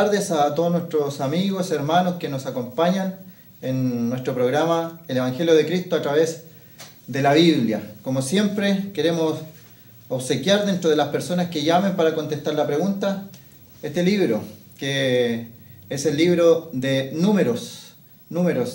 tardes a todos nuestros amigos, hermanos que nos acompañan en nuestro programa El Evangelio de Cristo a través de la Biblia. Como siempre, queremos obsequiar dentro de las personas que llamen para contestar la pregunta este libro, que es el libro de Números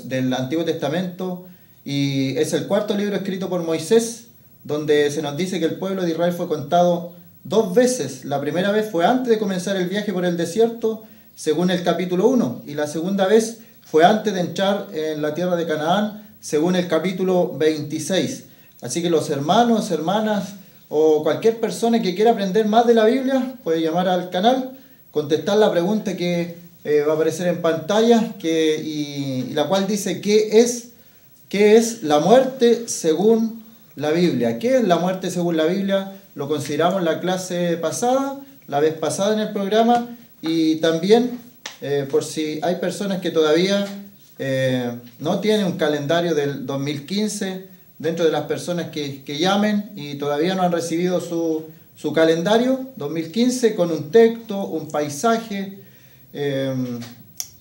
del Antiguo Testamento, y es el cuarto libro escrito por Moisés, donde se nos dice que el pueblo de Israel fue contado 2 veces. La primera vez fue antes de comenzar el viaje por el desierto, según el capítulo 1, y la segunda vez fue antes de entrar en la tierra de Canaán, según el capítulo 26. Así que los hermanos, hermanas o cualquier persona que quiera aprender más de la Biblia puede llamar al canal, contestar la pregunta que va a aparecer en pantalla, y la cual dice: ¿qué es la muerte según la Biblia? ¿Qué es la muerte según la Biblia? Lo consideramos en la clase pasada, la vez pasada en el programa, y también por si hay personas que todavía no tienen un calendario del 2015, dentro de las personas que llamen y todavía no han recibido su calendario 2015 con un texto, un paisaje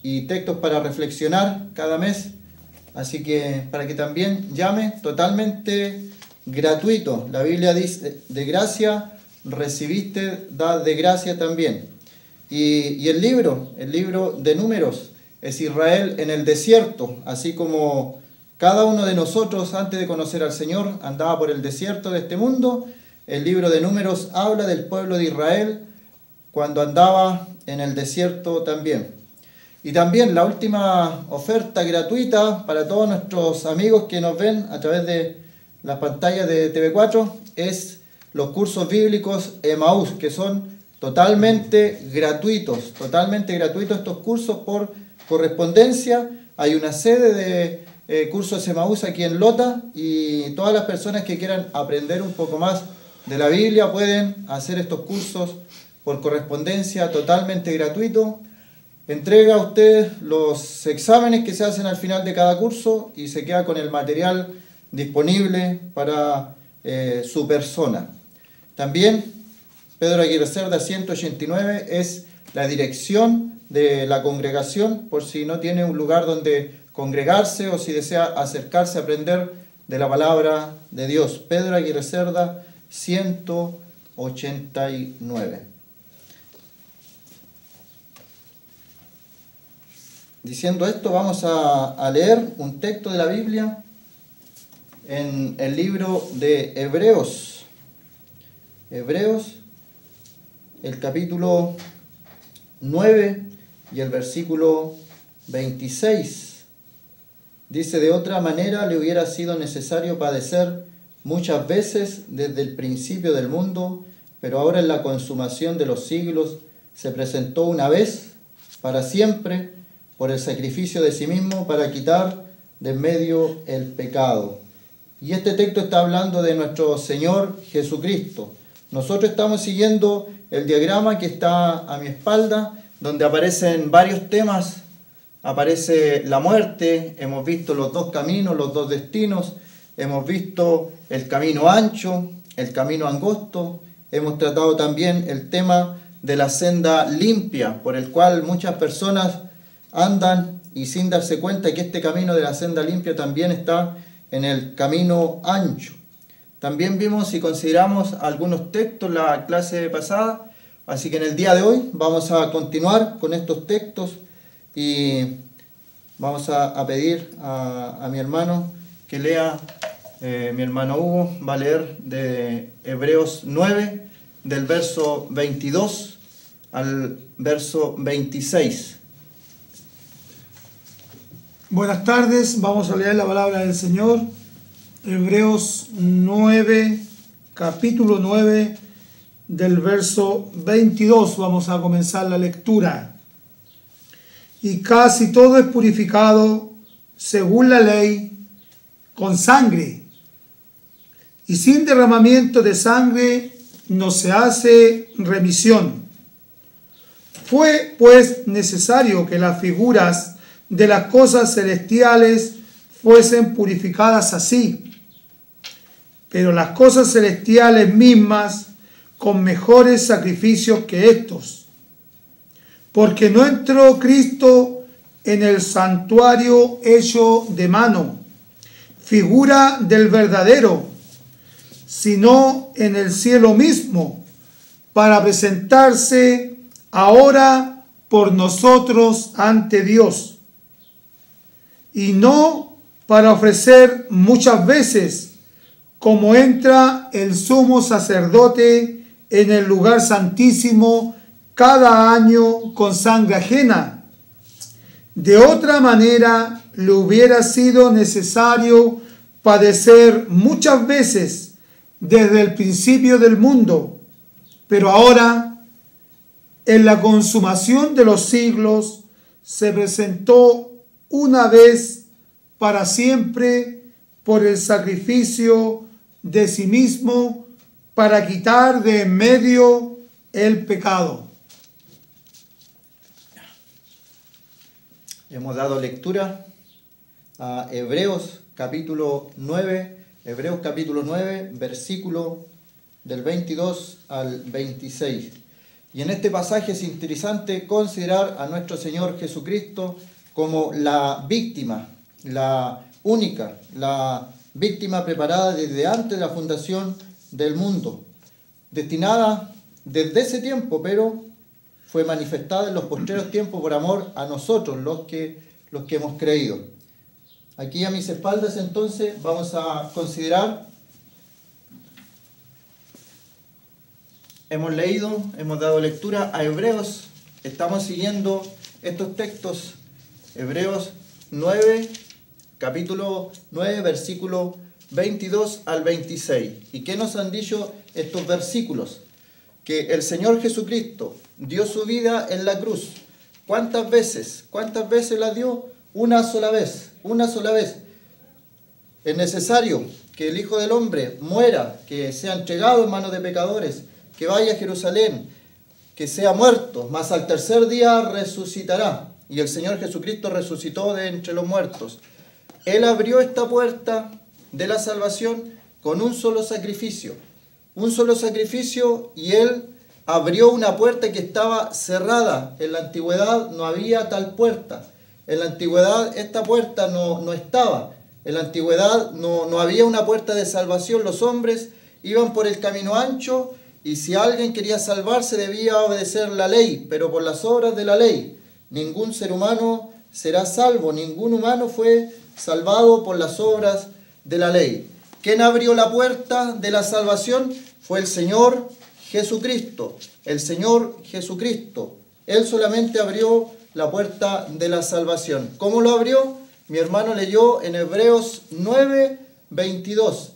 y textos para reflexionar cada mes. Así que para que también llame, totalmente gratuito. La Biblia dice: de gracia recibiste, da de gracia también. Y el libro de Números es Israel en el desierto, así como cada uno de nosotros antes de conocer al Señor andaba por el desierto de este mundo. El libro de Números habla del pueblo de Israel cuando andaba en el desierto también. Y también la última oferta gratuita para todos nuestros amigos que nos ven a través de las pantallas de TV4 es los cursos bíblicos Emaús, que son totalmente gratuitos estos cursos por correspondencia. Hay una sede de cursos Emaús aquí en Lota, y todas las personas que quieran aprender un poco más de la Biblia pueden hacer estos cursos por correspondencia, totalmente gratuito. Entrega a usted los exámenes que se hacen al final de cada curso y se queda con el material disponible para su persona. También Pedro Aguirre Cerda 189 es la dirección de la congregación, por si no tiene un lugar donde congregarse o si desea acercarse a aprender de la palabra de Dios. Pedro Aguirre Cerda 189. Diciendo esto, vamos a leer un texto de la Biblia en el libro de Hebreos. Hebreos, el capítulo 9 y el versículo 26. Dice: de otra manera le hubiera sido necesario padecer muchas veces desde el principio del mundo, pero ahora en la consumación de los siglos se presentó una vez para siempre por el sacrificio de sí mismo para quitar de en medio el pecado. Y este texto está hablando de nuestro Señor Jesucristo. Nosotros estamos siguiendo el diagrama que está a mi espalda, donde aparecen varios temas. Aparece la muerte, hemos visto los 2 caminos, los 2 destinos, hemos visto el camino ancho, el camino angosto, hemos tratado también el tema de la senda limpia, por el cual muchas personas andan y sin darse cuenta que este camino de la senda limpia también está en el camino ancho. También vimos y consideramos algunos textos en la clase pasada, así que en el día de hoy vamos a continuar con estos textos y vamos a pedir a mi hermano que lea, mi hermano Hugo va a leer de Hebreos 9, del verso 22 al verso 26. Buenas tardes, vamos a leer la palabra del Señor. Hebreos 9, capítulo 9, del verso 22. Vamos a comenzar la lectura. Y casi todo es purificado según la ley con sangre, y sin derramamiento de sangre no se hace remisión. Fue pues necesario que las figuras de las cosas celestiales fuesen purificadas así, pero las cosas celestiales mismas con mejores sacrificios que estos, porque no entró Cristo en el santuario hecho de mano, figura del verdadero, sino en el cielo mismo, para presentarse ahora por nosotros ante Dios, y no para ofrecer muchas veces, como entra el sumo sacerdote en el lugar santísimo cada año con sangre ajena. De otra manera le hubiera sido necesario padecer muchas veces desde el principio del mundo, pero ahora, en la consumación de los siglos, se presentó una vez para siempre por el sacrificio de sí mismo para quitar de en medio el pecado. Hemos dado lectura a Hebreos capítulo 9, versículo del 22 al 26. Y en este pasaje es interesante considerar a nuestro Señor Jesucristo como la víctima, la única, la víctima preparada desde antes de la fundación del mundo, destinada desde ese tiempo, pero fue manifestada en los postreros tiempos por amor a nosotros, los que hemos creído. Aquí a mis espaldas entonces vamos a considerar, hemos leído, hemos dado lectura a Hebreos, estamos siguiendo estos textos, Hebreos 9, capítulo 9, versículo 22 al 26. ¿Y qué nos han dicho estos versículos? Que el Señor Jesucristo dio su vida en la cruz. ¿Cuántas veces? ¿Cuántas veces la dio? Una sola vez, una sola vez. Es necesario que el Hijo del Hombre muera, que sea entregado en manos de pecadores, que vaya a Jerusalén, que sea muerto, mas al tercer día resucitará. Y el Señor Jesucristo resucitó de entre los muertos. Él abrió esta puerta de la salvación con un solo sacrificio. Un solo sacrificio, y Él abrió una puerta que estaba cerrada. En la antigüedad no había tal puerta. En la antigüedad esta puerta no estaba. En la antigüedad no había una puerta de salvación. Los hombres iban por el camino ancho y si alguien quería salvarse debía obedecer la ley, pero por las obras de la ley. Ningún ser humano será salvo. Ningún humano fue salvado por las obras de la ley. ¿Quién abrió la puerta de la salvación? Fue el Señor Jesucristo. El Señor Jesucristo. Él solamente abrió la puerta de la salvación. ¿Cómo lo abrió? Mi hermano leyó en Hebreos 9, 22.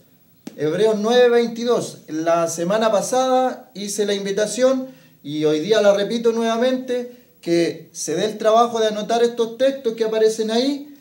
Hebreos 9, 22. La semana pasada hice la invitación y hoy día la repito nuevamente, que se dé el trabajo de anotar estos textos que aparecen ahí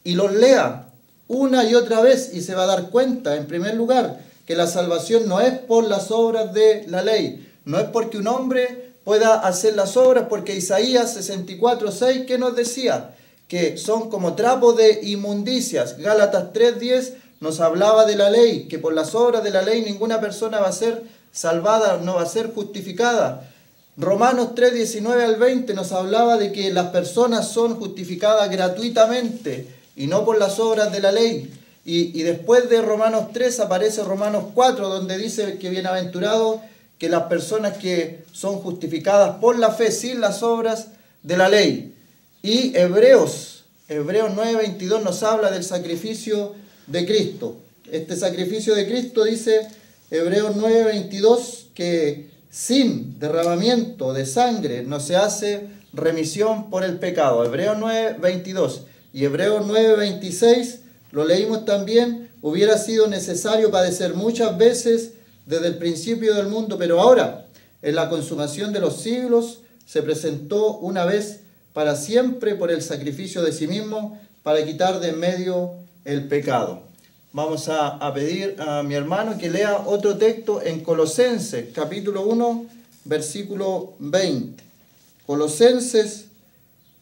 y los lea una y otra vez y se va a dar cuenta, en primer lugar, que la salvación no es por las obras de la ley, no es porque un hombre pueda hacer las obras, porque Isaías 64, 6, ¿qué nos decía? Que son como trapos de inmundicias. Gálatas 3, 10 nos hablaba de la ley, que por las obras de la ley ninguna persona va a ser salvada, no va a ser justificada. Romanos 3, 19 al 20 nos hablaba de que las personas son justificadas gratuitamente y no por las obras de la ley. Y después de Romanos 3 aparece Romanos 4, donde dice que bienaventurado que las personas que son justificadas por la fe sin las obras de la ley. Y Hebreos 9, 22 nos habla del sacrificio de Cristo. Este sacrificio de Cristo dice Hebreos 9, 22 que sin derramamiento de sangre no se hace remisión por el pecado. Hebreos 9, 22 y Hebreos 9, 26, lo leímos también, hubiera sido necesario padecer muchas veces desde el principio del mundo, pero ahora, en la consumación de los siglos, se presentó una vez para siempre por el sacrificio de sí mismo para quitar de en medio el pecado. Vamos a pedir a mi hermano que lea otro texto en Colosenses, capítulo 1, versículo 20. Colosenses,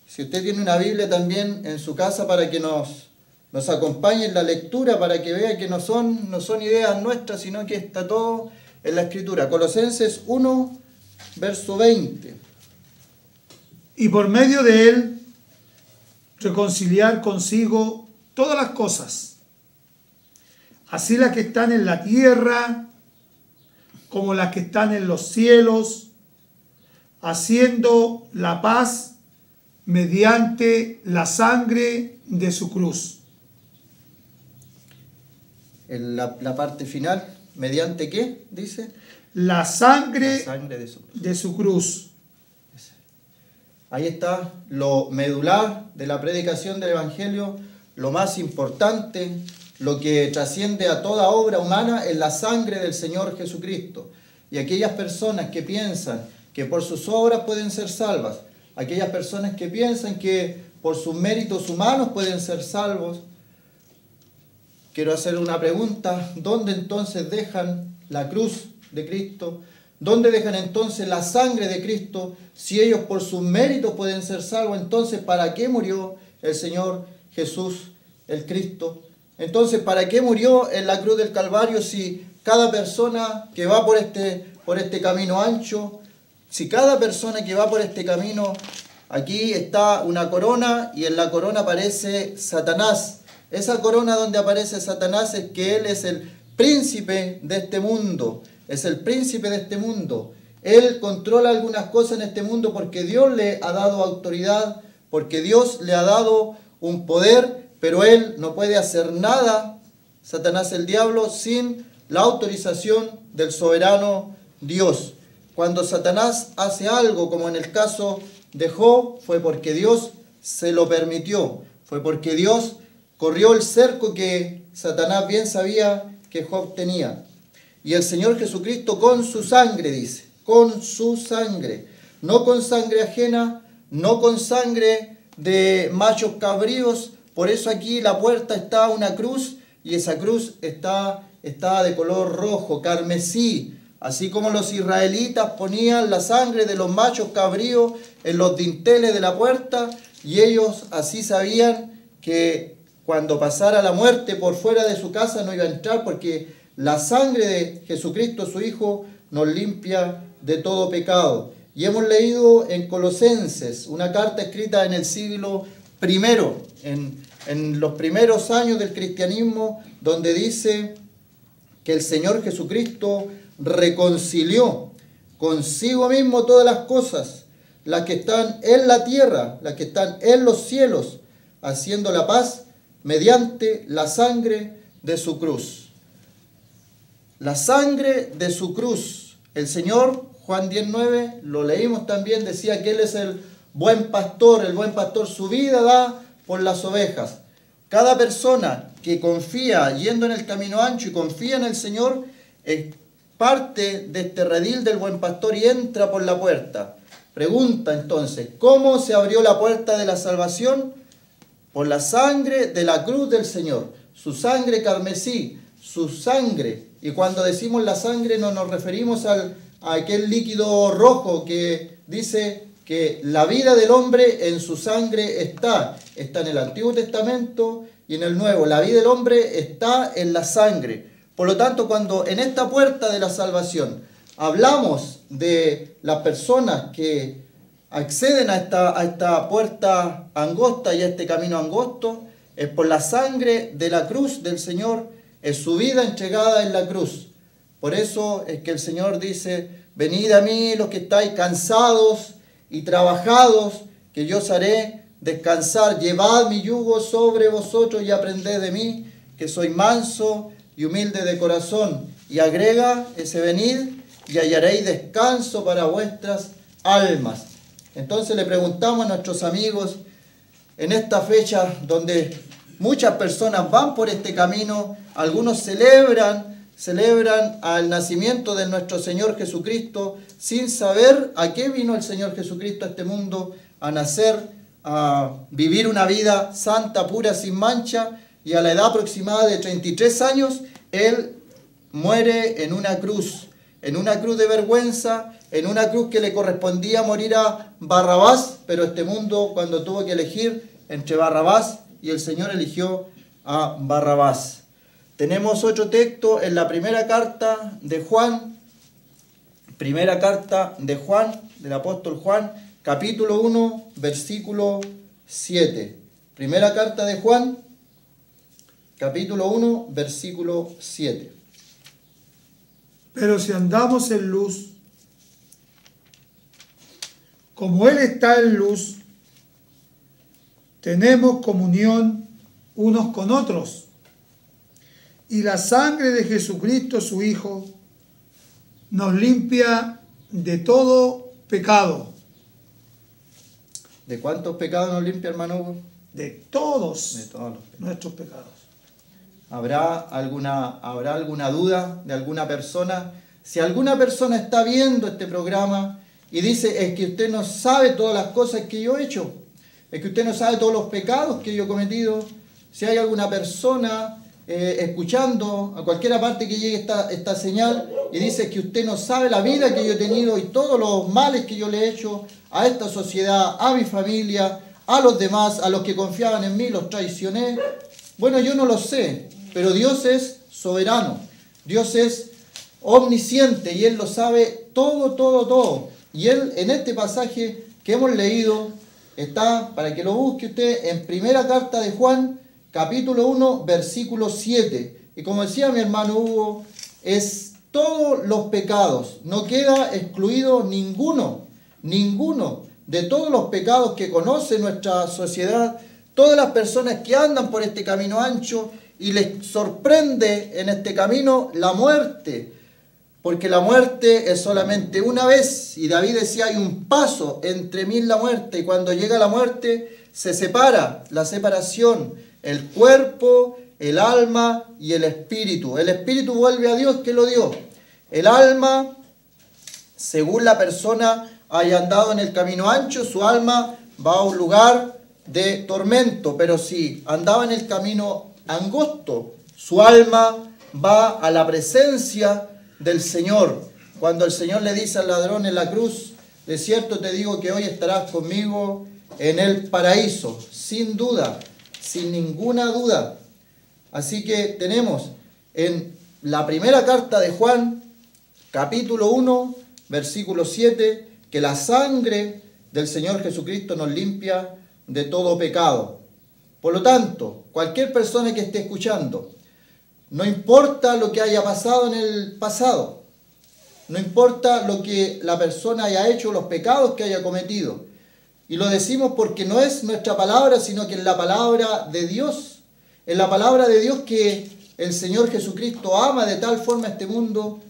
si usted tiene una Biblia también en su casa para que nos acompañe en la lectura, para que vea que no son ideas nuestras, sino que está todo en la Escritura. Colosenses 1, verso 20. y por medio de él reconciliar consigo todas las cosas, así las que están en la tierra como las que están en los cielos, haciendo la paz mediante la sangre de su cruz. En la parte final, ¿mediante qué? Dice. La sangre De su cruz. de su cruz. Ahí está lo medular de la predicación del Evangelio, lo más importante, lo que trasciende a toda obra humana es la sangre del Señor Jesucristo. Y aquellas personas que piensan que por sus obras pueden ser salvas, aquellas personas que piensan que por sus méritos humanos pueden ser salvos, quiero hacer una pregunta: ¿dónde entonces dejan la cruz de Cristo? ¿Dónde dejan entonces la sangre de Cristo? Si ellos por sus méritos pueden ser salvos, entonces ¿para qué murió el Señor Jesús, el Cristo? Entonces, ¿para qué murió en la cruz del Calvario si cada persona que va por este camino ancho, si cada persona que va por este camino, aquí está una corona y en la corona aparece Satanás? Esa corona donde aparece Satanás es que él es el príncipe de este mundo, es el príncipe de este mundo. Él controla algunas cosas en este mundo porque Dios le ha dado autoridad, porque Dios le ha dado un poder, pero él no puede hacer nada, Satanás el diablo, sin la autorización del soberano Dios. Cuando Satanás hace algo, como en el caso de Job, fue porque Dios se lo permitió, fue porque Dios corrió el cerco que Satanás bien sabía que Job tenía. Y el Señor Jesucristo con su sangre, dice, con su sangre, no con sangre ajena, no con sangre de machos cabríos. Por eso aquí la puerta está una cruz y esa cruz está de color rojo, carmesí. Así como los israelitas ponían la sangre de los machos cabríos en los dinteles de la puerta y ellos así sabían que cuando pasara la muerte por fuera de su casa no iba a entrar porque la sangre de Jesucristo, su Hijo, nos limpia de todo pecado. Y hemos leído en Colosenses, una carta escrita en el siglo I, en los primeros años del cristianismo, donde dice que el Señor Jesucristo reconcilió consigo mismo todas las cosas, las que están en la tierra, las que están en los cielos, haciendo la paz mediante la sangre de su cruz. La sangre de su cruz. El Señor, Juan 10:9, lo leímos también, decía que Él es el buen pastor su vida da por las ovejas. Cada persona que confía yendo en el camino ancho y confía en el Señor, es parte de este redil del buen pastor y entra por la puerta. Pregunta entonces, ¿cómo se abrió la puerta de la salvación? Por la sangre de la cruz del Señor, su sangre carmesí, su sangre. Y cuando decimos la sangre no nos referimos a aquel líquido rojo que dice que la vida del hombre en su sangre está en el Antiguo Testamento y en el Nuevo. La vida del hombre está en la sangre. Por lo tanto, cuando en esta puerta de la salvación hablamos de las personas que acceden a esta puerta angosta y a este camino angosto, es por la sangre de la cruz del Señor, es su vida entregada en la cruz. Por eso es que el Señor dice, venid a mí los que estáis cansados y trabajados, que yo os haré descansar. Llevad mi yugo sobre vosotros y aprended de mí, que soy manso y humilde de corazón. Y agrega ese venid y hallaréis descanso para vuestras almas. Entonces le preguntamos a nuestros amigos en esta fecha donde muchas personas van por este camino, algunos celebran al nacimiento de nuestro Señor Jesucristo sin saber a qué vino el Señor Jesucristo a este mundo, a nacer, a vivir una vida santa, pura, sin mancha, y a la edad aproximada de 33 años, Él muere en una cruz de vergüenza, en una cruz que le correspondía morir a Barrabás, pero este mundo cuando tuvo que elegir entre Barrabás y el Señor eligió a Barrabás. Tenemos otro texto en la primera carta de Juan, del apóstol Juan, capítulo 1, versículo 7. Primera carta de Juan, capítulo 1, versículo 7. Pero si andamos en luz, como Él está en luz, tenemos comunión unos con otros. Y la sangre de Jesucristo, su Hijo, nos limpia de todo pecado. ¿De cuántos pecados nos limpia, hermano Hugo? De todos De todos los pecados. nuestros pecados. ¿Habrá alguna duda de alguna persona? Si alguna persona está viendo este programa y dice, es que usted no sabe todas las cosas que yo he hecho, es que usted no sabe todos los pecados que yo he cometido, si hay alguna persona escuchando a cualquier parte que llegue esta señal y dice que usted no sabe la vida que yo he tenido y todos los males que yo le he hecho a esta sociedad, a mi familia, a los demás, a los que confiaban en mí, los traicioné. Bueno, yo no lo sé, pero Dios es soberano, Dios es omnisciente y Él lo sabe todo, todo, todo. Y Él, en este pasaje que hemos leído, está, para que lo busque usted, en primera carta de Juan, capítulo 1, versículo 7. Y como decía mi hermano Hugo, es todos los pecados, no queda excluido ninguno de todos los pecados que conoce nuestra sociedad, todas las personas que andan por este camino ancho y les sorprende en este camino la muerte, porque la muerte es solamente una vez, y David decía, hay un paso entre mí y la muerte, y cuando llega la muerte se separa, la separación, el cuerpo, el alma y el espíritu. El espíritu vuelve a Dios que lo dio. El alma, según la persona haya andado en el camino ancho, su alma va a un lugar de tormento, pero si andaba en el camino angosto, su alma va a la presencia del Señor. Cuando el Señor le dice al ladrón en la cruz, de cierto te digo que hoy estarás conmigo en el paraíso, sin duda, sin ninguna duda. Así que tenemos en la primera carta de Juan, capítulo 1, versículo 7, que la sangre del Señor Jesucristo nos limpia de todo pecado. Por lo tanto, cualquier persona que esté escuchando, no importa lo que haya pasado en el pasado, no importa lo que la persona haya hecho, los pecados que haya cometido, y lo decimos porque no es nuestra palabra, sino que es la palabra de Dios, es la palabra de Dios que el Señor Jesucristo ama de tal forma a este mundo,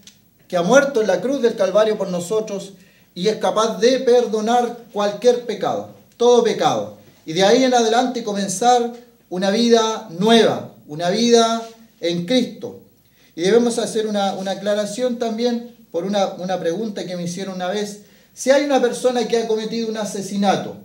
que ha muerto en la cruz del Calvario por nosotros y es capaz de perdonar cualquier pecado, todo pecado, y de ahí en adelante comenzar una vida nueva, una vida en Cristo. Y debemos hacer una aclaración también por una pregunta que me hicieron una vez. Si hay una persona que ha cometido un asesinato,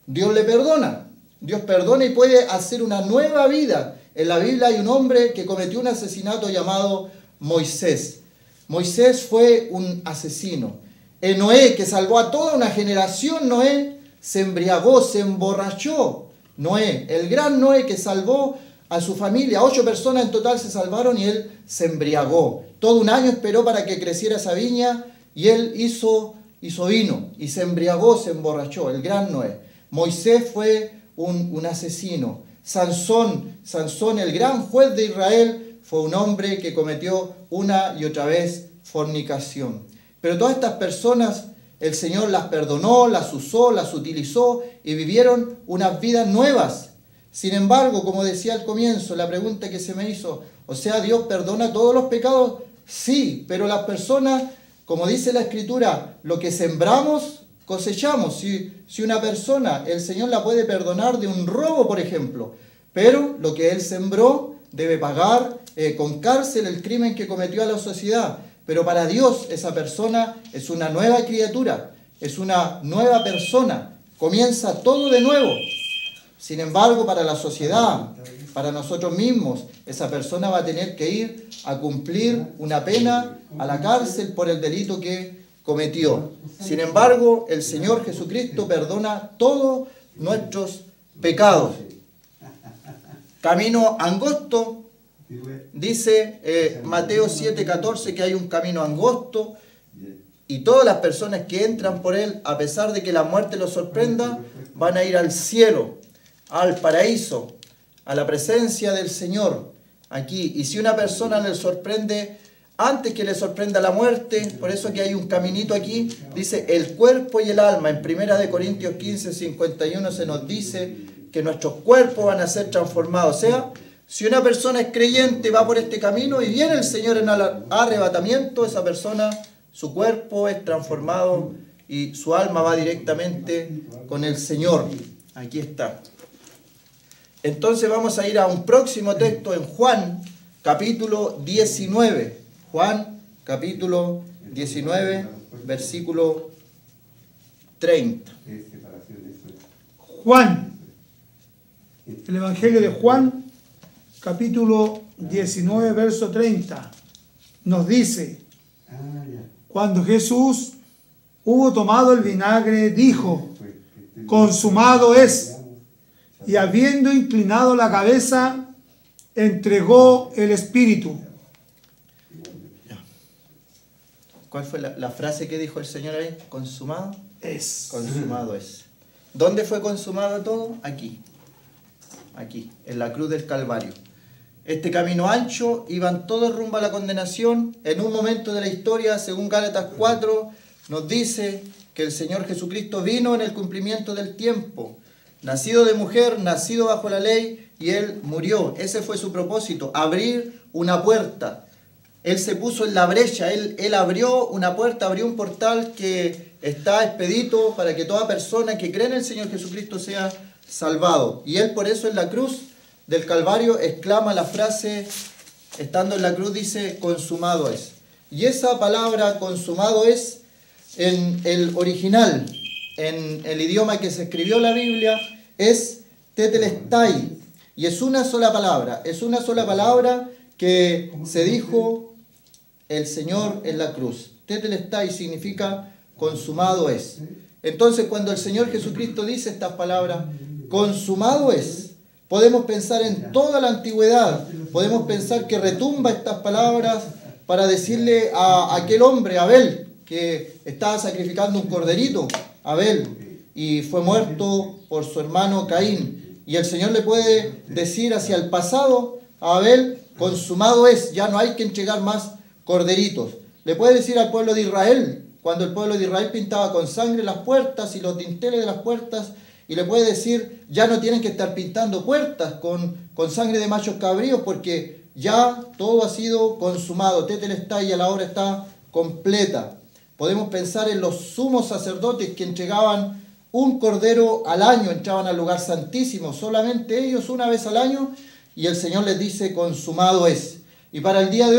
Dios le perdona. Dios perdona y puede hacer una nueva vida. En la Biblia hay un hombre que cometió un asesinato llamado Moisés. Moisés fue un asesino. Noé, que salvó a toda una generación, Noé se embriagó, se emborrachó. Noé, el gran Noé que salvó a su familia, 8 personas en total se salvaron y él se embriagó. Todo un año esperó para que creciera esa viña y él hizo vino y se embriagó, se emborrachó, el gran Noé. Moisés fue un asesino. Sansón, el gran juez de Israel, fue un hombre que cometió una y otra vez fornicación. Pero todas estas personas, el Señor las perdonó, las usó, las utilizó y vivieron unas vidas nuevas. Sin embargo, como decía al comienzo, la pregunta que se me hizo, o sea, ¿Dios perdona todos los pecados? Sí, pero las personas, como dice la Escritura, lo que sembramos, cosechamos. Si una persona, el Señor la puede perdonar de un robo, por ejemplo, pero lo que él sembró debe pagar con cárcel el crimen que cometió a la sociedad. Pero para Dios esa persona es una nueva criatura, es una nueva persona, comienza todo de nuevo. Sin embargo, para la sociedad, para nosotros mismos, esa persona va a tener que ir a cumplir una pena a la cárcel por el delito que cometió. Sin embargo, el Señor Jesucristo perdona todos nuestros pecados. Camino angosto, dice Mateo 7:14 que hay un camino angosto Y todas las personas que entran por él, a pesar de que la muerte los sorprenda, van a ir al cielo, al paraíso, a la presencia del Señor aquí. Y si una persona le sorprende, antes que le sorprenda la muerte, por eso que hay un caminito aquí, dice el cuerpo y el alma. En 1 Corintios 15, 51 se nos dice que nuestros cuerpos van a ser transformados. O sea, si una persona es creyente, va por este camino y viene el Señor en arrebatamiento, esa persona, su cuerpo es transformado y su alma va directamente con el Señor. Aquí está. Entonces vamos a ir a un próximo texto en Juan, capítulo 19. Juan, capítulo 19, versículo 30. Juan, el Evangelio de Juan, capítulo 19, verso 30, nos dice: cuando Jesús hubo tomado el vinagre, dijo: consumado es. Y habiendo inclinado la cabeza, entregó el Espíritu. ¿Cuál fue la frase que dijo el Señor ahí? ¿Consumado? Es. Consumado es. ¿Dónde fue consumado todo? Aquí. Aquí, en la cruz del Calvario. Este camino ancho, iban todos rumbo a la condenación. En un momento de la historia, según Gálatas 4, nos dice que el Señor Jesucristo vino en el cumplimiento del tiempo. Nacido de mujer, nacido bajo la ley, y Él murió. Ese fue su propósito, abrir una puerta. Él se puso en la brecha, Él abrió una puerta, abrió un portal que está expedito para que toda persona que cree en el Señor Jesucristo sea salvado. Y Él por eso en la cruz del Calvario exclama la frase, estando en la cruz, dice: consumado es. Y esa palabra consumado es, en el original, en el idioma que se escribió la Biblia, es tetelestai. Y es una sola palabra que se dijo el Señor en la cruz. Tetelestai significa consumado es. Entonces, cuando el Señor Jesucristo dice estas palabras, consumado es, podemos pensar en toda la antigüedad, podemos pensar que retumba estas palabras para decirle a aquel hombre, Abel, que estaba sacrificando un corderito, Abel, y fue muerto por su hermano Caín. Y el Señor le puede decir hacia el pasado a Abel: consumado es, ya no hay que entregar más corderitos. Le puede decir al pueblo de Israel, cuando el pueblo de Israel pintaba con sangre las puertas y los dinteles de las puertas, y le puede decir: ya no tienen que estar pintando puertas con sangre de machos cabríos, porque ya todo ha sido consumado. Tetelestai, ya la obra está completa. Podemos pensar en los sumos sacerdotes que entregaban un cordero al año, entraban al lugar santísimo, solamente ellos una vez al año, y el Señor les dice: consumado es. Y para el día de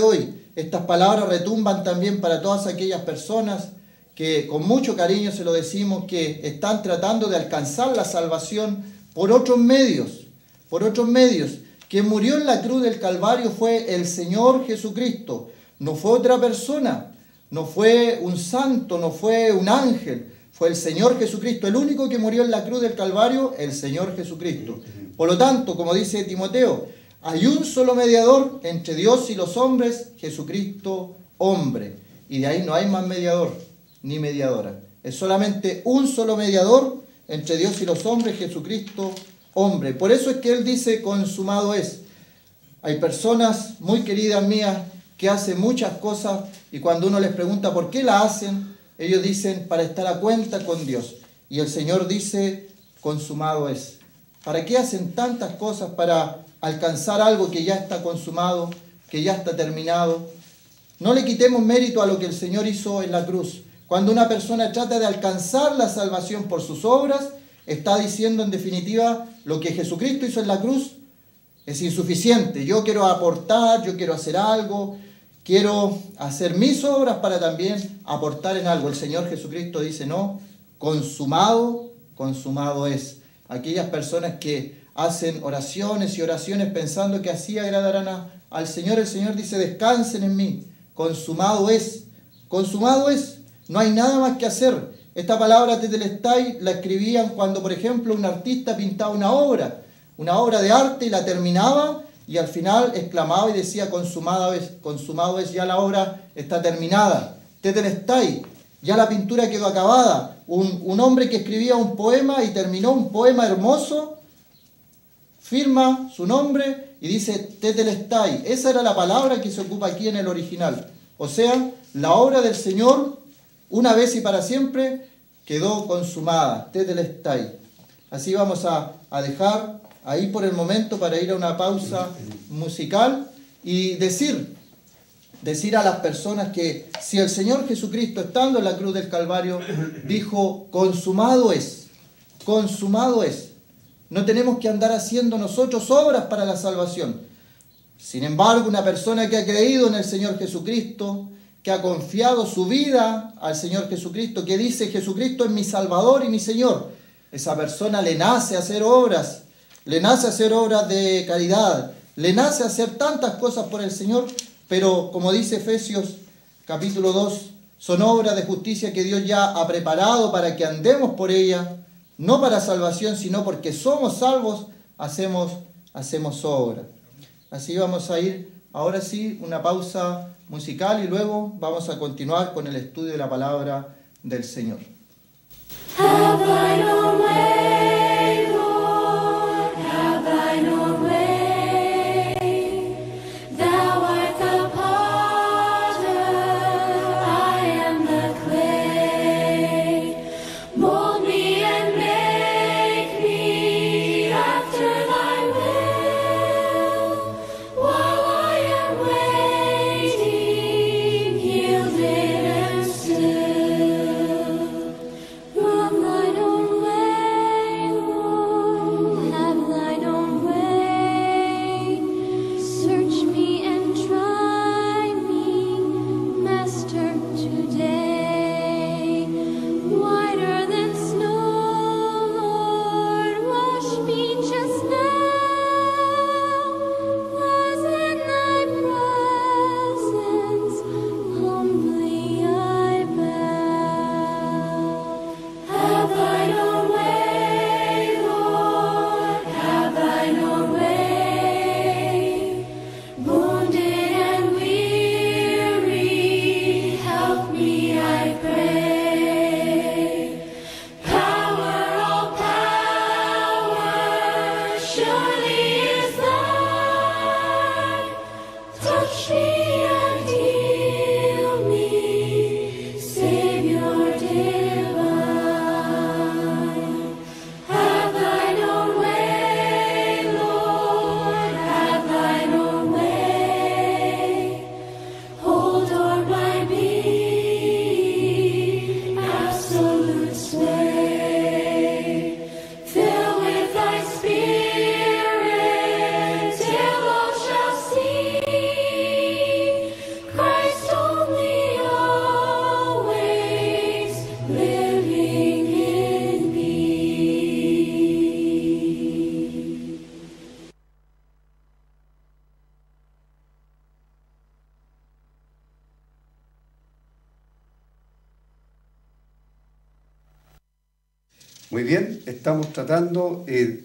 hoy, estas palabras retumban también para todas aquellas personas que con mucho cariño se lo decimos, que están tratando de alcanzar la salvación por otros medios. Quien murió en la cruz del Calvario fue el Señor Jesucristo, no fue otra persona, no fue un santo, no fue un ángel, fue el Señor Jesucristo, el único que murió en la cruz del Calvario, el Señor Jesucristo. Por lo tanto, como dice Timoteo, hay un solo mediador entre Dios y los hombres, Jesucristo hombre. Y de ahí no hay más mediador ni mediadora. Es solamente un solo mediador entre Dios y los hombres, Jesucristo hombre. Por eso es que Él dice: consumado es. Hay personas muy queridas mías que hacen muchas cosas y cuando uno les pregunta por qué la hacen, ellos dicen: para estar a cuenta con Dios. Y el Señor dice: consumado es. ¿Para qué hacen tantas cosas para alcanzar algo que ya está consumado, que ya está terminado? No le quitemos mérito a lo que el Señor hizo en la cruz. Cuando una persona trata de alcanzar la salvación por sus obras, está diciendo en definitiva: lo que Jesucristo hizo en la cruz es insuficiente. Yo quiero aportar, yo quiero hacer algo, quiero hacer mis obras para también aportar en algo. El Señor Jesucristo dice: no, consumado es. Aquellas personas que hacen oraciones y oraciones pensando que así agradarán al Señor, el Señor dice: descansen en mí, consumado es. No hay nada más que hacer. Esta palabra tetelestai la escribían cuando, por ejemplo, un artista pintaba una obra de arte y la terminaba, y al final exclamaba y decía, consumado es, ya la obra está terminada. Tetelestai, ya la pintura quedó acabada. Un hombre que escribía un poema y terminó un poema hermoso, firma su nombre y dice Tetelestai. Esa era la palabra que se ocupa aquí en el original. O sea, la obra del Señor, una vez y para siempre, quedó consumada. Tetelestai. Así vamos a dejar ahí por el momento para ir a una pausa musical y decir a las personas que si el Señor Jesucristo, estando en la cruz del Calvario, dijo, consumado es, consumado es. No tenemos que andar haciendo nosotros obras para la salvación. Sin embargo, una persona que ha creído en el Señor Jesucristo, que ha confiado su vida al Señor Jesucristo, que dice, Jesucristo es mi Salvador y mi Señor, esa persona le nace hacer obras, le nace hacer obras de caridad, le nace hacer tantas cosas por el Señor, pero como dice Efesios capítulo 2, son obras de justicia que Dios ya ha preparado para que andemos por ellas, no para salvación, sino porque somos salvos, hacemos obra. Así vamos a ir, ahora sí, una pausa musical y luego vamos a continuar con el estudio de la palabra del Señor. Have thine own way, Lord, have thine own way. Thou art the potter, I am the clay. Mold me and make me after thy will, while I am waiting, yielded and still. Have thine own way, Lord, have thine own way. Search me and try me, Master, today. Whiter than snow, Lord, wash me just now, as in thy presence humbly I bow. Have thine own way, Lord, have thine own way. Wounded and weary, help me, I pray. Power, all power, surely is thine. Touch me and heal me, Savior divine. Have thine own way, Lord, have thine own way. Hold o'er my being, absolute sway. Fill with thy spirit, till all shall see Christ only always living in me. Muy bien, estamos tratando el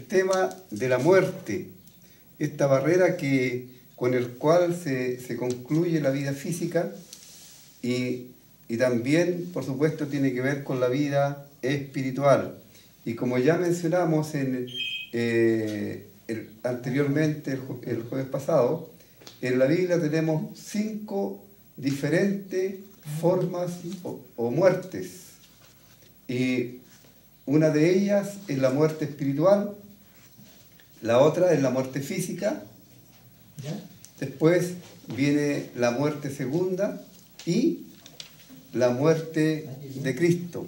tema de la muerte, esta barrera con el cual se concluye la vida física y también, por supuesto, tiene que ver con la vida espiritual. Y como ya mencionamos anteriormente, el jueves pasado, en la Biblia tenemos 5 diferentes formas o muertes. Y una de ellas es la muerte espiritual, la otra es la muerte física, después viene la muerte segunda y la muerte de Cristo.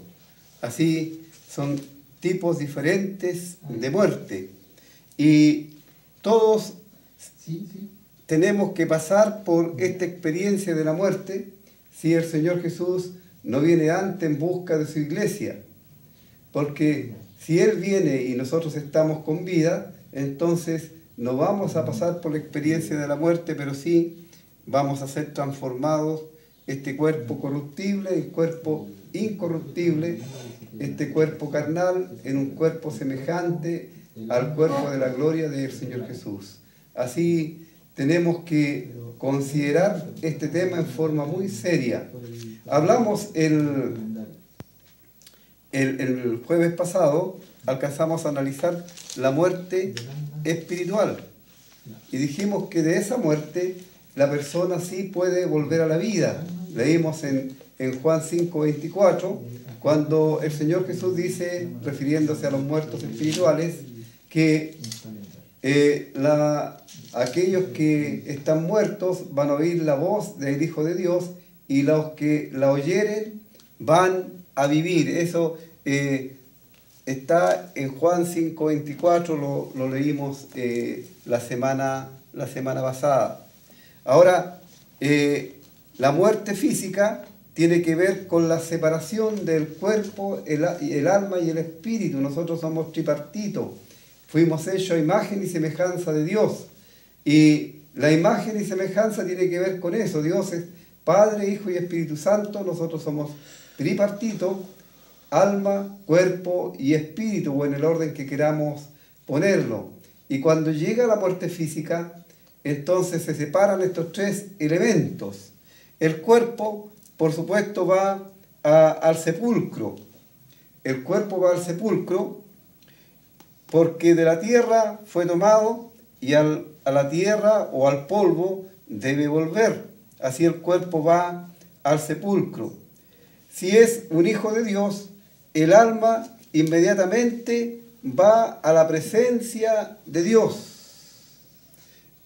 Así son tipos diferentes de muerte y todos tenemos que pasar por esta experiencia de la muerte si el Señor Jesús no viene antes en busca de su iglesia. Porque si Él viene y nosotros estamos con vida, entonces no vamos a pasar por la experiencia de la muerte, pero sí vamos a ser transformados, este cuerpo corruptible en cuerpo incorruptible, este cuerpo carnal en un cuerpo semejante al cuerpo de la gloria del Señor Jesús. Así tenemos que considerar este tema en forma muy seria. Hablamos el jueves pasado, alcanzamos a analizar la muerte espiritual. Y dijimos que de esa muerte la persona sí puede volver a la vida. Leímos en Juan 5:24, cuando el Señor Jesús dice, refiriéndose a los muertos espirituales, que aquellos que están muertos van a oír la voz del Hijo de Dios y los que la oyeren van a vivir. Eso está en Juan 5:24, lo leímos la semana pasada. Ahora, la muerte física tiene que ver con la separación del cuerpo, el alma y el espíritu. Nosotros somos tripartitos. Fuimos hechos a imagen y semejanza de Dios. Y la imagen y semejanza tiene que ver con eso. Dios es Padre, Hijo y Espíritu Santo. Nosotros somos tripartitos, alma, cuerpo y espíritu, o en el orden que queramos ponerlo. Y cuando llega la muerte física, entonces se separan estos tres elementos. El cuerpo, por supuesto, va al sepulcro. El cuerpo va al sepulcro porque de la tierra fue tomado y a la tierra o al polvo debe volver. Así el cuerpo va al sepulcro. Si es un hijo de Dios, el alma inmediatamente va a la presencia de Dios.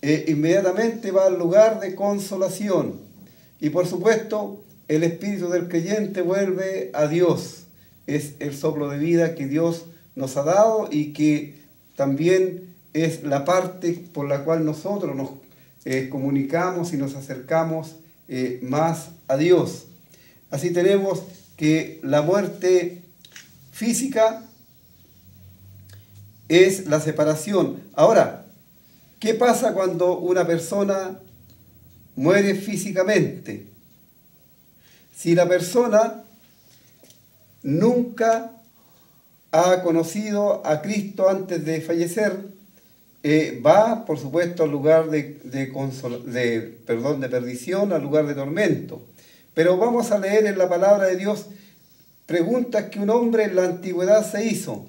Inmediatamente va al lugar de consolación. Y por supuesto, el espíritu del creyente vuelve a Dios. Es el soplo de vida que Dios nos ha dado y que también es la parte por la cual nosotros nos comunicamos y nos acercamos más a Dios. Así tenemos que la muerte física es la separación. Ahora, ¿qué pasa cuando una persona muere físicamente? Si la persona nunca ha conocido a Cristo antes de fallecer, va, por supuesto, al lugar de perdición, al lugar de tormento. Pero vamos a leer en la palabra de Dios preguntas que un hombre en la antigüedad se hizo.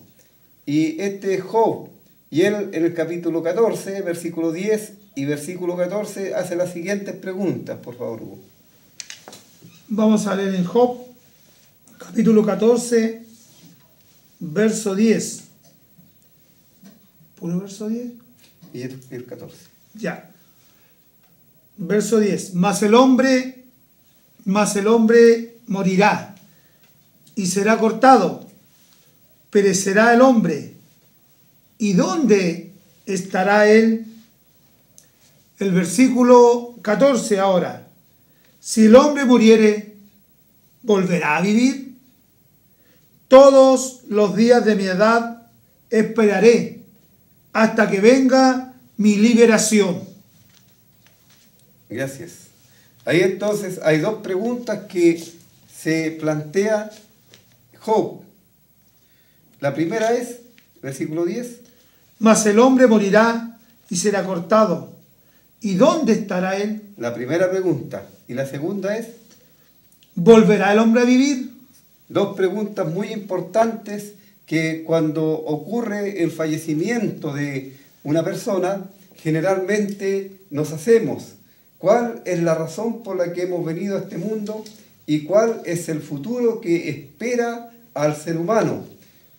Y este es Job. Y él en el capítulo 14, versículo 10 y versículo 14, hace las siguientes preguntas, por favor, Hugo. Vamos a leer en Job, capítulo 14, verso 10. ¿Puro verso 10? Y el 14. Ya. Verso 10. Mas el hombre morirá y será cortado. Perecerá el hombre. ¿Y dónde estará él? El versículo 14 ahora. Si el hombre muriere, ¿volverá a vivir? Todos los días de mi edad esperaré hasta que venga mi liberación. Gracias. Ahí entonces hay dos preguntas que se plantea Job. La primera es, versículo 10. Mas el hombre morirá y será cortado. ¿Y dónde estará él? La primera pregunta. Y la segunda es, ¿volverá el hombre a vivir? dos preguntas muy importantes que cuando ocurre el fallecimiento de una persona, generalmente nos hacemos. ¿Cuál es la razón por la que hemos venido a este mundo y cuál es el futuro que espera al ser humano?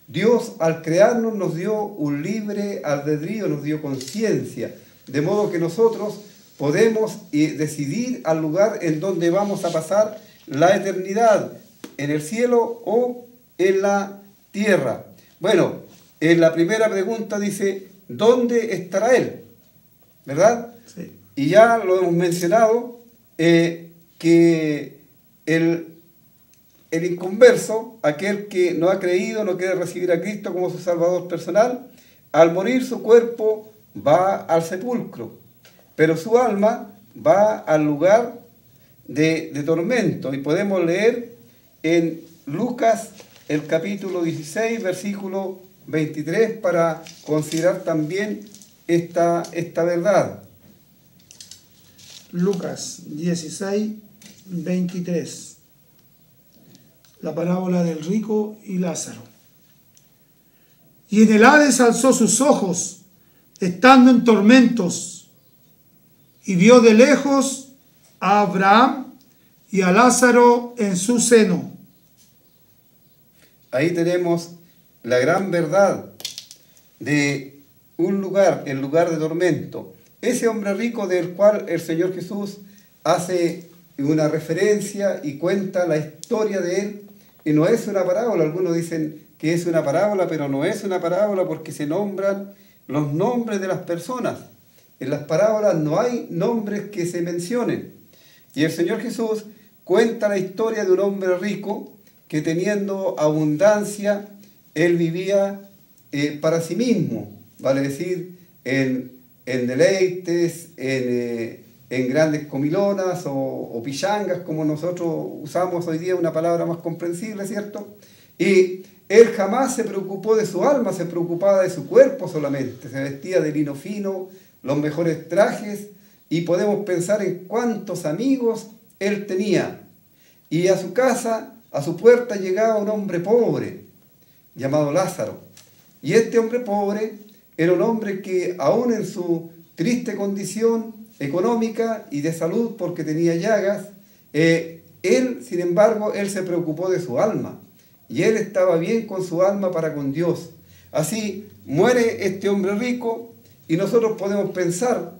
Dios, al crearnos, nos dio un libre albedrío, nos dio conciencia, de modo que nosotros podemos decidir al lugar en donde vamos a pasar la eternidad, en el cielo o en la tierra. Bueno, en la primera pregunta dice, ¿dónde estará él? ¿Verdad? Sí. Y ya lo hemos mencionado, que el inconverso, aquel que no ha creído, no quiere recibir a Cristo como su Salvador personal, al morir su cuerpo va al sepulcro, pero su alma va al lugar de tormento. Y podemos leer en Lucas el capítulo 16, versículo 23, para considerar también esta verdad. Lucas 16, 23. La parábola del rico y Lázaro. Y en el Hades alzó sus ojos, estando en tormentos, y vio de lejos a Abraham y a Lázaro en su seno. Ahí tenemos la gran verdad de un lugar, el lugar de tormento. Ese hombre rico del cual el Señor Jesús hace una referencia y cuenta la historia de él, y no es una parábola. Algunos dicen que es una parábola, pero no es una parábola porque se nombran los nombres de las personas. En las parábolas no hay nombres que se mencionen. Y el Señor Jesús cuenta la historia de un hombre rico que, teniendo abundancia, él vivía para sí mismo, vale decir, en deleites, en grandes comilonas o pillangas, como nosotros usamos hoy día, una palabra más comprensible, ¿cierto? Y él jamás se preocupó de su alma, se preocupaba de su cuerpo solamente, se vestía de lino fino, los mejores trajes, y podemos pensar en cuántos amigos él tenía. Y a su casa, a su puerta, llegaba un hombre pobre, llamado Lázaro. Y este hombre pobre era un hombre que, aún en su triste condición económica y de salud, porque tenía llagas, él, sin embargo, él se preocupó de su alma. Y él estaba bien con su alma para con Dios. Así muere este hombre rico, y nosotros podemos pensar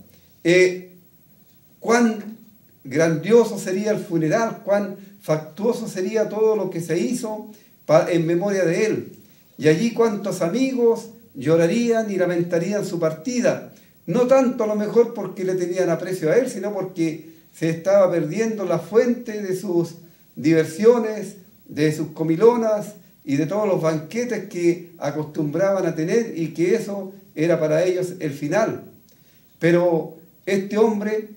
cuán grandioso sería el funeral, cuán factuoso sería todo lo que se hizo en memoria de él. Y allí cuántos amigos llorarían y lamentarían su partida. No tanto a lo mejor porque le tenían aprecio a él, sino porque se estaba perdiendo la fuente de sus diversiones, de sus comilonas y de todos los banquetes que acostumbraban a tener, y que eso era para ellos el final. Pero este hombre,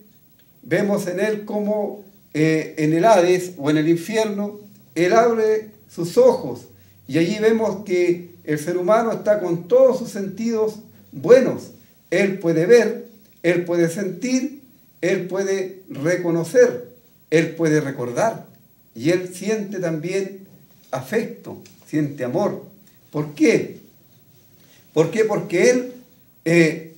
vemos en él como en el Hades o en el infierno, él abre sus ojos, y allí vemos que el ser humano está con todos sus sentidos buenos. Él puede ver, él puede sentir, él puede reconocer, él puede recordar, y él siente también afecto, siente amor. ¿Por qué? ¿Por qué? Porque él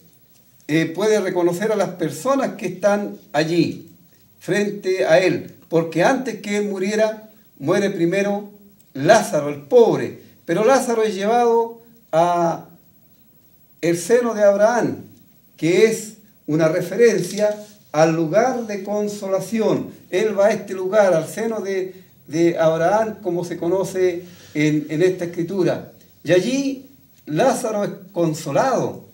puede reconocer a las personas que están allí, frente a él. Porque antes que él muriera, muere primero Lázaro, el pobre. Pero Lázaro es llevado a el seno de Abraham, que es una referencia al lugar de consolación. Él va a este lugar, al seno de Abraham, como se conoce en esta escritura. Y allí Lázaro es consolado.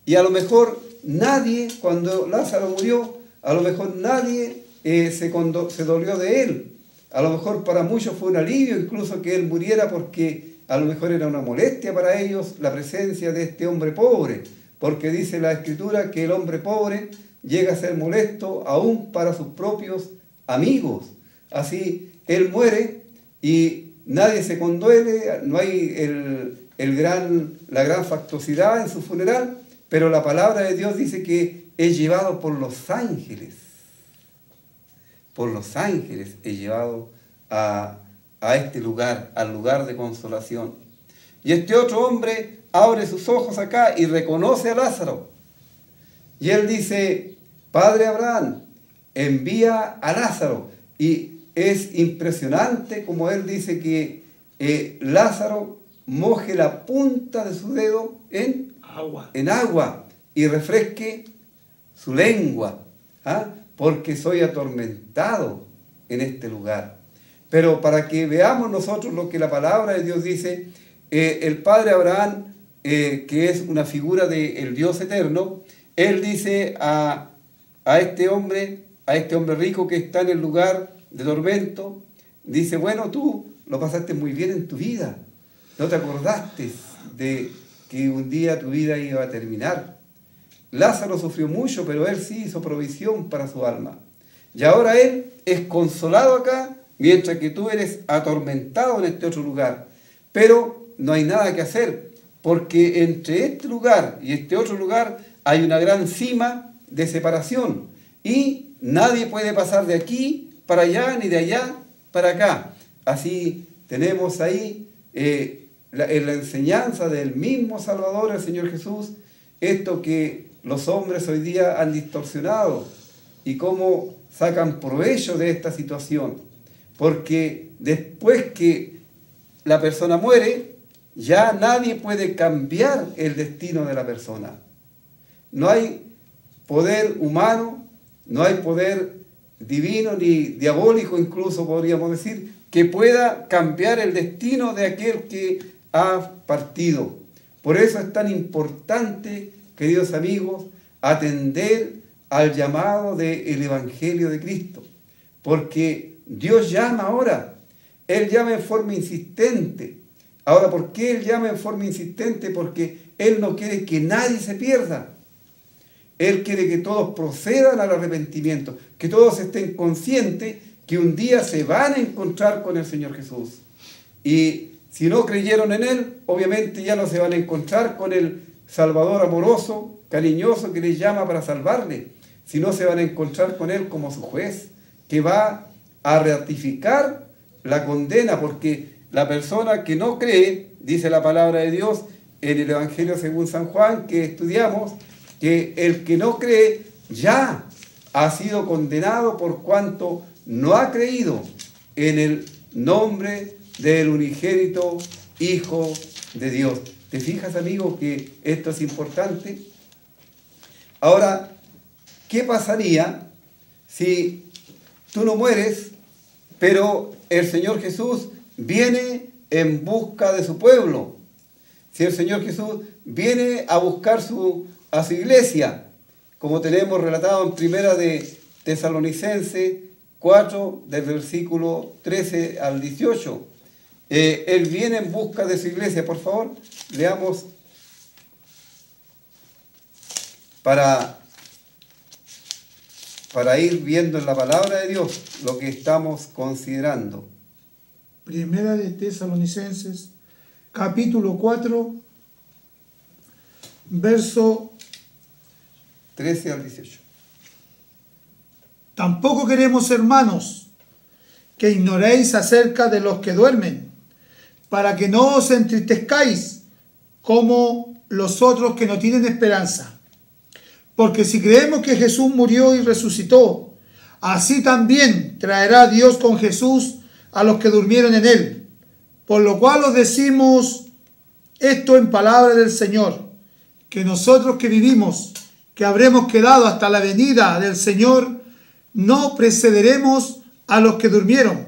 Y a lo mejor nadie, cuando Lázaro murió, a lo mejor nadie se dolió de él. A lo mejor para muchos fue un alivio incluso que él muriera, porque a lo mejor era una molestia para ellos la presencia de este hombre pobre. Porque dice la Escritura que el hombre pobre llega a ser molesto aún para sus propios amigos. Así, él muere y nadie se conduele, no hay la gran factuosidad en su funeral, pero la palabra de Dios dice que es llevado por los ángeles. Por los ángeles es llevado a este lugar, al lugar de consolación. Y este otro hombre abre sus ojos acá y reconoce a Lázaro. Y él dice: Padre Abraham, envía a Lázaro. Y es impresionante como él dice que Lázaro moje la punta de su dedo en agua y refresque su lengua, porque soy atormentado en este lugar. Pero para que veamos nosotros lo que la palabra de Dios dice, el Padre Abraham, que es una figura del Dios eterno, él dice a este hombre rico que está en el lugar de tormento, dice: bueno, tú lo pasaste muy bien en tu vida, no te acordaste de que un día tu vida iba a terminar. Lázaro sufrió mucho, pero él sí hizo provisión para su alma. Y ahora él es consolado acá, mientras que tú eres atormentado en este otro lugar. Pero no hay nada que hacer, porque entre este lugar y este otro lugar hay una gran cima de separación y nadie puede pasar de aquí para allá ni de allá para acá. Así tenemos ahí en la enseñanza del mismo Salvador, el Señor Jesús, esto que los hombres hoy día han distorsionado y cómo sacan provecho de esta situación. Porque después que la persona muere, ya nadie puede cambiar el destino de la persona. No hay poder humano, no hay poder divino ni diabólico, incluso podríamos decir, que pueda cambiar el destino de aquel que ha partido. Por eso es tan importante, queridos amigos, atender al llamado del Evangelio de Cristo. Porque Dios llama ahora. Él llama en forma insistente. Ahora, ¿por qué Él llama en forma insistente? Porque Él no quiere que nadie se pierda. Él quiere que todos procedan al arrepentimiento, que todos estén conscientes que un día se van a encontrar con el Señor Jesús. Y si no creyeron en Él, obviamente ya no se van a encontrar con el Salvador amoroso, cariñoso, que les llama para salvarle, sino se van a encontrar con Él como su juez, que va a ratificar la condena, porque la persona que no cree, dice la palabra de Dios en el Evangelio según San Juan, que estudiamos, que el que no cree ya ha sido condenado por cuanto no ha creído en el nombre del unigénito Hijo de Dios. ¿Te fijas, amigo, que esto es importante? Ahora, ¿qué pasaría si tú no mueres, pero el Señor Jesús viene en busca de su pueblo? Si el Señor Jesús viene a buscar a su iglesia, como tenemos relatado en Primera de Tesalonicenses 4, del versículo 13 al 18. Él viene en busca de su iglesia. Por favor, leamos para ir viendo en la palabra de Dios lo que estamos considerando. Primera de Tesalonicenses, capítulo 4, verso 13 al 18. Tampoco queremos, hermanos, que ignoréis acerca de los que duermen, para que no os entristezcáis como los otros que no tienen esperanza. Porque si creemos que Jesús murió y resucitó, así también traerá Dios con Jesús a los que durmieron en él. Por lo cual os decimos esto en palabra del Señor, que nosotros que vivimos, que habremos quedado hasta la venida del Señor, no precederemos a los que durmieron,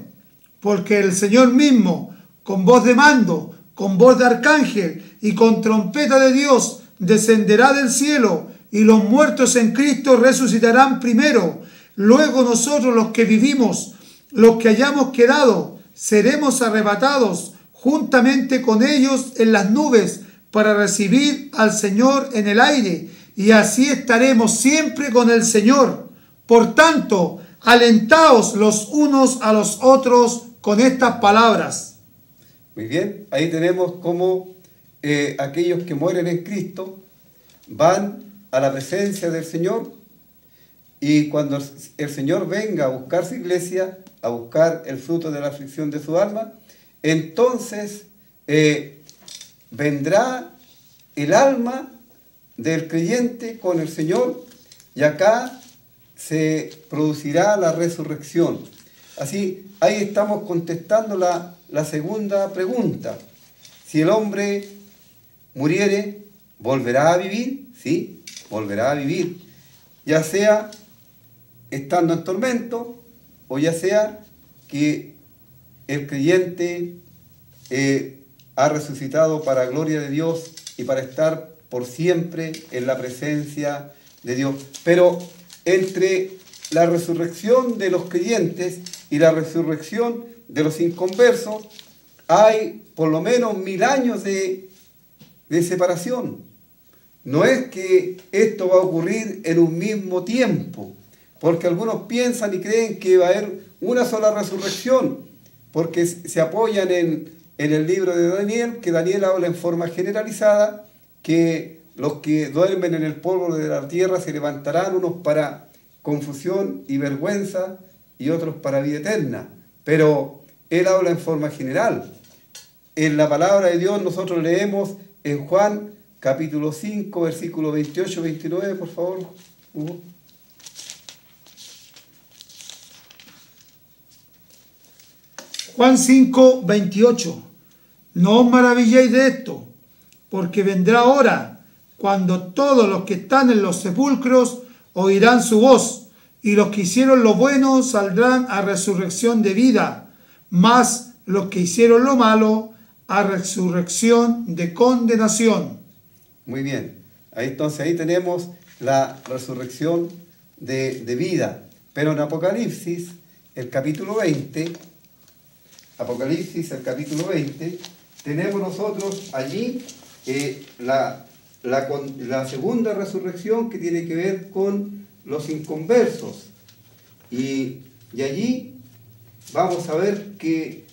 porque el Señor mismo, con voz de mando, con voz de arcángel y con trompeta de Dios, descenderá del cielo, y los muertos en Cristo resucitarán primero. Luego nosotros, los que vivimos, los que hayamos quedado, seremos arrebatados juntamente con ellos en las nubes para recibir al Señor en el aire, y así estaremos siempre con el Señor. Por tanto, alentaos los unos a los otros con estas palabras. Muy bien, ahí tenemos cómo aquellos que mueren en Cristo van a la presencia del Señor, y cuando el Señor venga a buscar su iglesia, a buscar el fruto de la aflicción de su alma, entonces vendrá el alma del creyente con el Señor, y acá se producirá la resurrección. Así, ahí estamos contestando la segunda pregunta. Si el hombre muriere, ¿volverá a vivir? Sí, volverá a vivir. Ya sea estando en tormento, o ya sea que el creyente ha resucitado para gloria de Dios y para estar por siempre en la presencia de Dios. Pero entre la resurrección de los creyentes y la resurrección de los inconversos hay por lo menos 1000 años de separación. No es que esto va a ocurrir en un mismo tiempo, porque algunos piensan y creen que va a haber una sola resurrección, porque se apoyan en el libro de Daniel, que Daniel habla en forma generalizada, que los que duermen en el polvo de la tierra se levantarán, unos para confusión y vergüenza y otros para vida eterna. Pero él habla en forma general. En la palabra de Dios nosotros leemos en Juan capítulo 5, versículo 28-29, por favor, Hugo. Juan 5, 28. No os maravilléis de esto, porque vendrá hora cuando todos los que están en los sepulcros oirán su voz, y los que hicieron lo bueno saldrán a resurrección de vida, mas los que hicieron lo malo a resurrección de condenación. Muy bien. Ahí tenemos la resurrección de vida. Pero en Apocalipsis, el capítulo 20, tenemos nosotros allí la segunda resurrección que tiene que ver con los inconversos. Y allí vamos a ver que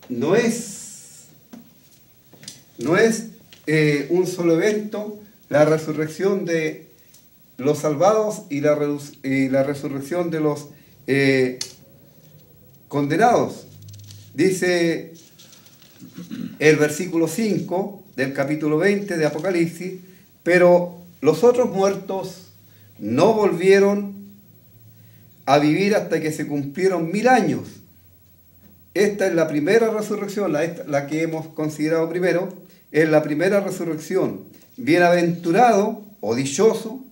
no es un solo evento la resurrección de los salvados y la resurrección de los condenados. Dice el versículo 5 del capítulo 20 de Apocalipsis: pero los otros muertos no volvieron a vivir hasta que se cumplieron 1000 años. Esta es la primera resurrección, la que hemos considerado primero, es la primera resurrección. Bienaventurado o dichoso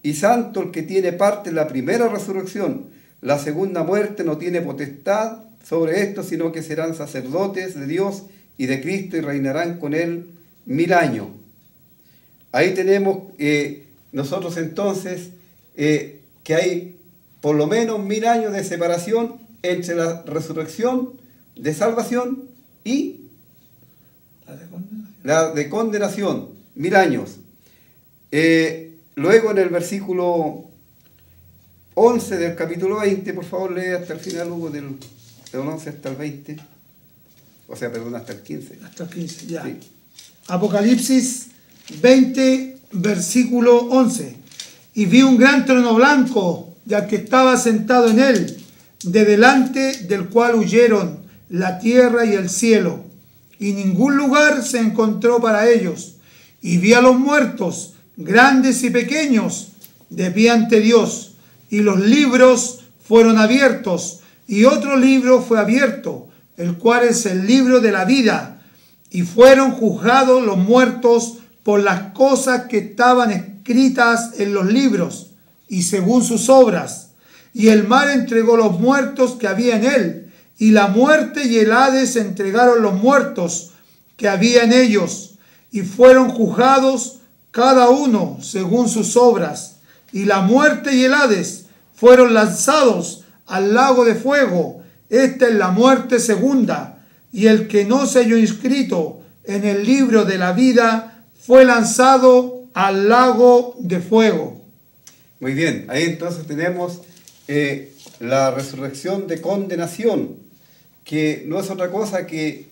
y santo el que tiene parte en la primera resurrección. La segunda muerte no tiene potestad sobre esto, sino que serán sacerdotes de Dios y de Cristo y reinarán con él 1000 años. Ahí tenemos nosotros entonces que hay por lo menos 1000 años de separación entre la resurrección de salvación y la de condenación, 1000 años. Luego en el versículo 11 del capítulo 20, por favor lee hasta el final, Hugo, del 11 hasta el 20, o sea, perdón, hasta el 15. Hasta el 15, ya. Sí. Apocalipsis 20, versículo 11. Y vi un gran trono blanco, y al que estaba sentado en él, de delante del cual huyeron la tierra y el cielo, y ningún lugar se encontró para ellos. Y vi a los muertos, grandes y pequeños, de pie ante Dios, y los libros fueron abiertos, y otro libro fue abierto, el cual es el libro de la vida, y fueron juzgados los muertos por las cosas que estaban escritas en los libros, y según sus obras. Y el mar entregó los muertos que había en él, y la muerte y el Hades entregaron los muertos que había en ellos, y fueron juzgados cada uno según sus obras. Y la muerte y el Hades fueron lanzados al lago de fuego. Esta es la muerte segunda. Y el que no se halló inscrito en el libro de la vida fue lanzado al lago de fuego. Muy bien, ahí entonces tenemos la resurrección de condenación, que no es otra cosa que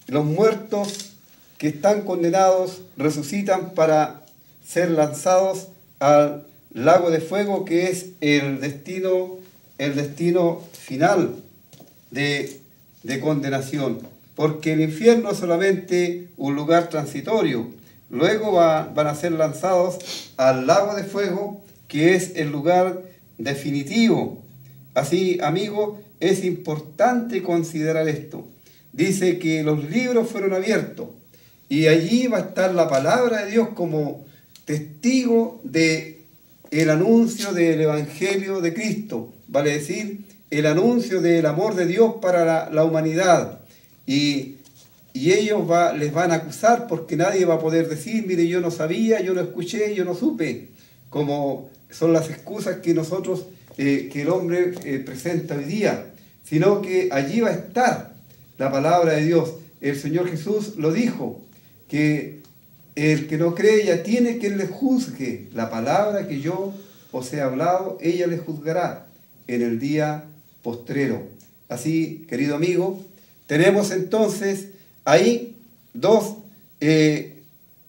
los muertos que están condenados resucitan para ser lanzados al lago de fuego, que es el destino final de condenación, porque el infierno es solamente un lugar transitorio. Luego van a ser lanzados al lago de fuego, que es el lugar definitivo. Así, amigos, es importante considerar esto. Dice que los libros fueron abiertos y allí va a estar la palabra de Dios como testigo de el anuncio del Evangelio de Cristo, vale decir, el anuncio del amor de Dios para la humanidad. Y ellos les van a acusar porque nadie va a poder decir: mire, yo no sabía, yo no escuché, yo no supe, como son las excusas que nosotros, que el hombre presenta hoy día, sino que allí va a estar la palabra de Dios. El Señor Jesús lo dijo, que el que no cree ya tiene quien le juzgue. La palabra que yo os he hablado, ella le juzgará en el día postrero. Así, querido amigo, tenemos entonces ahí dos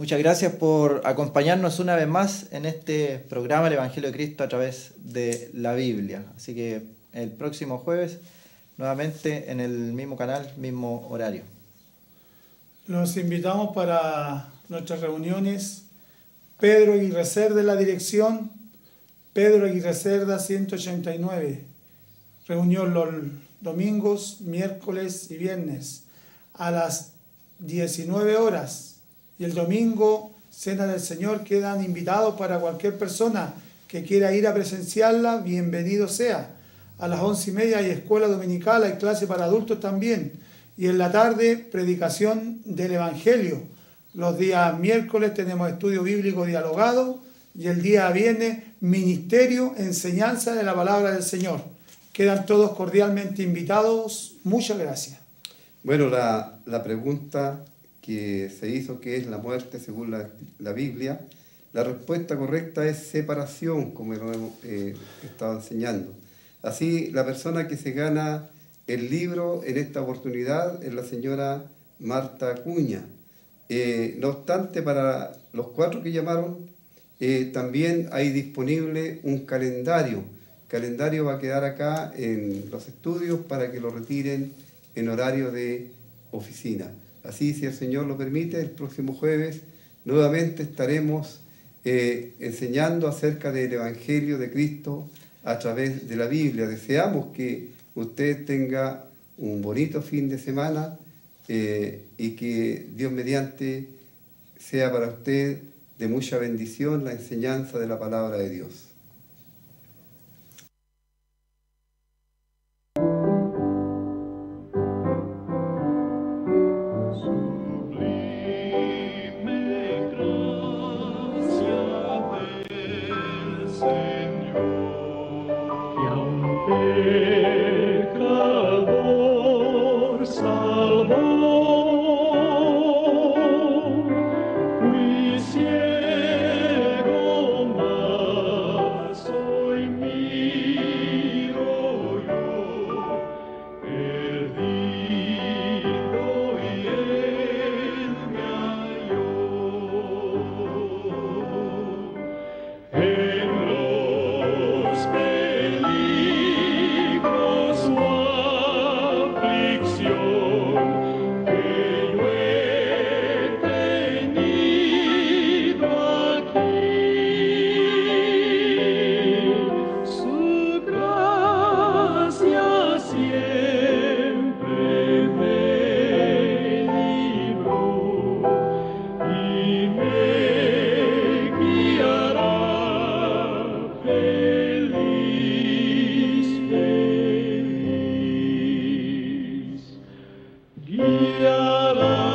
Muchas gracias por acompañarnos una vez más en este programa El Evangelio de Cristo a través de la Biblia. Así que el próximo jueves, nuevamente en el mismo canal, mismo horario. Los invitamos para nuestras reuniones. Pedro Aguirre Cerda, la dirección, Pedro Aguirre Cerda 189. Reunión los domingos, miércoles y viernes a las 19 horas. Y el domingo, Cena del Señor, quedan invitados para cualquier persona que quiera ir a presenciarla, bienvenido sea. A las 11:30 hay escuela dominical, hay clase para adultos también. Y en la tarde, predicación del Evangelio. Los días miércoles tenemos estudio bíblico dialogado y el día viernes, ministerio, enseñanza de la palabra del Señor. Quedan todos cordialmente invitados. Muchas gracias. Bueno, la pregunta que se hizo, que es la muerte según la Biblia, la respuesta correcta es separación, como lo hemos estado enseñando. Así, la persona que se gana el libro en esta oportunidad es la señora Marta Acuña. No obstante, para los 4 que llamaron, también hay disponible un calendario. El calendario va a quedar acá en los estudios para que lo retiren en horario de oficina. Así, si el Señor lo permite, el próximo jueves nuevamente estaremos enseñando acerca del Evangelio de Cristo a través de la Biblia. Deseamos que usted tenga un bonito fin de semana y que Dios mediante sea para usted de mucha bendición la enseñanza de la palabra de Dios. Pecador salvó, fui ciego, mas hoy miro yo, perdido y él me halló. En los peligros o aflicción que yo he tenido aquí, su gracia siempre me libró y me guiará feliz, feliz, guiará